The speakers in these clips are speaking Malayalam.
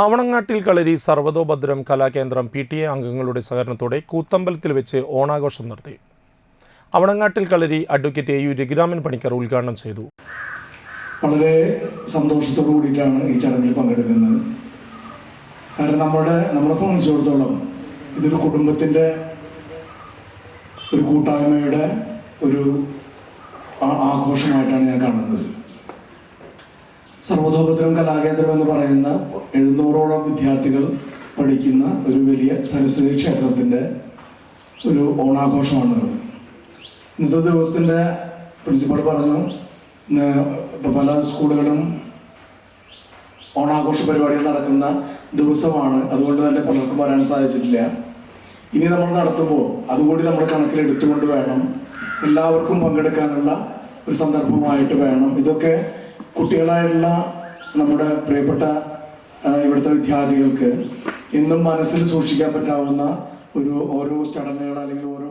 ആവണങ്ങാട്ടിൽ കളരി സർവതോഭദ്രം കലാകേന്ദ്രം PTA അംഗങ്ങളുടെ സഹകരണത്തോടെ കൂത്തമ്പലത്തിൽ വെച്ച് ഓണാഘോഷം നടത്തി. ആവണങ്ങാട്ടിൽ കളരി അഡ്വക്കേറ്റ് AU രഘുരാമൻ പണിക്കർ ഉദ്ഘാടനം ചെയ്തു. വളരെ സന്തോഷത്തോടു കൂടിയിട്ടാണ് ഈ ചടങ്ങിൽ പങ്കെടുക്കുന്നത്. കാരണം നമ്മളെ സംബന്ധിച്ചിടത്തോളം ഇതൊരു കുടുംബത്തിൻ്റെ ഒരു കൂട്ടായ്മയുടെ ഒരു ആഘോഷമായിട്ടാണ് ഞാൻ കാണുന്നത്. സർവതോഭദ്രം കലാകേന്ദ്രം എന്ന് പറയുന്ന 700ഓളം വിദ്യാർത്ഥികൾ പഠിക്കുന്ന ഒരു വലിയ സരസ്വതി ക്ഷേത്രത്തിൻ്റെ ഒരു ഓണാഘോഷമാണ്. ഇന്നത്തെ ദിവസത്തിൻ്റെ പ്രിൻസിപ്പൾ പറഞ്ഞു, ഇന്ന് പല സ്കൂളുകളും ഓണാഘോഷ പരിപാടികൾ നടക്കുന്ന ദിവസമാണ്, അതുകൊണ്ട് തന്നെ പലർക്കും വരാൻ സാധിച്ചിട്ടില്ല. ഇനി നമ്മൾ നടത്തുമ്പോൾ അതുകൂടി നമ്മൾ കണക്കിലെടുത്തുകൊണ്ട് വേണം, എല്ലാവർക്കും പങ്കെടുക്കാനുള്ള ഒരു സന്ദർഭമായിട്ട് വേണം. ഇതൊക്കെ കുട്ടികളായിട്ടുള്ള നമ്മുടെ പ്രിയപ്പെട്ട ഇവിടുത്തെ വിദ്യാർത്ഥികൾക്ക് എന്നും മനസ്സിൽ സൂക്ഷിക്കാൻ പറ്റാവുന്ന ഓരോ ചടങ്ങുകൾ അല്ലെങ്കിൽ ഓരോ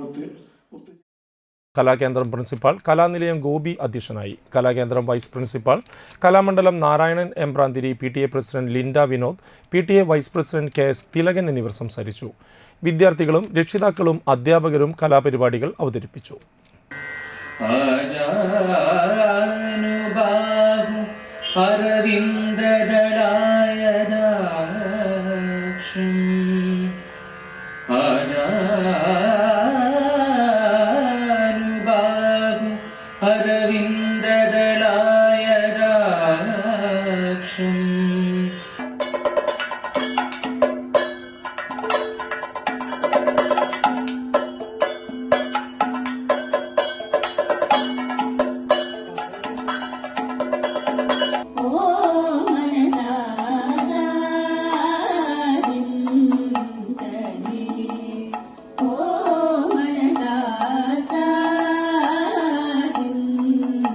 കലാകേന്ദ്രം പ്രിൻസിപ്പാൾ കലാനിലയം ഗോപി അധ്യക്ഷനായി. Kalakendram vice principal Kalamandalam Narayanan Embranthiri, PTA president Linda Vinod, PTA vice president KS Thilakan എന്നിവർ സംസാരിച്ചു. വിദ്യാർത്ഥികളും രക്ഷിതാക്കളും അധ്യാപകരും കലാപരിപാടികൾ അവതരിപ്പിച്ചു. അരവിന്ദ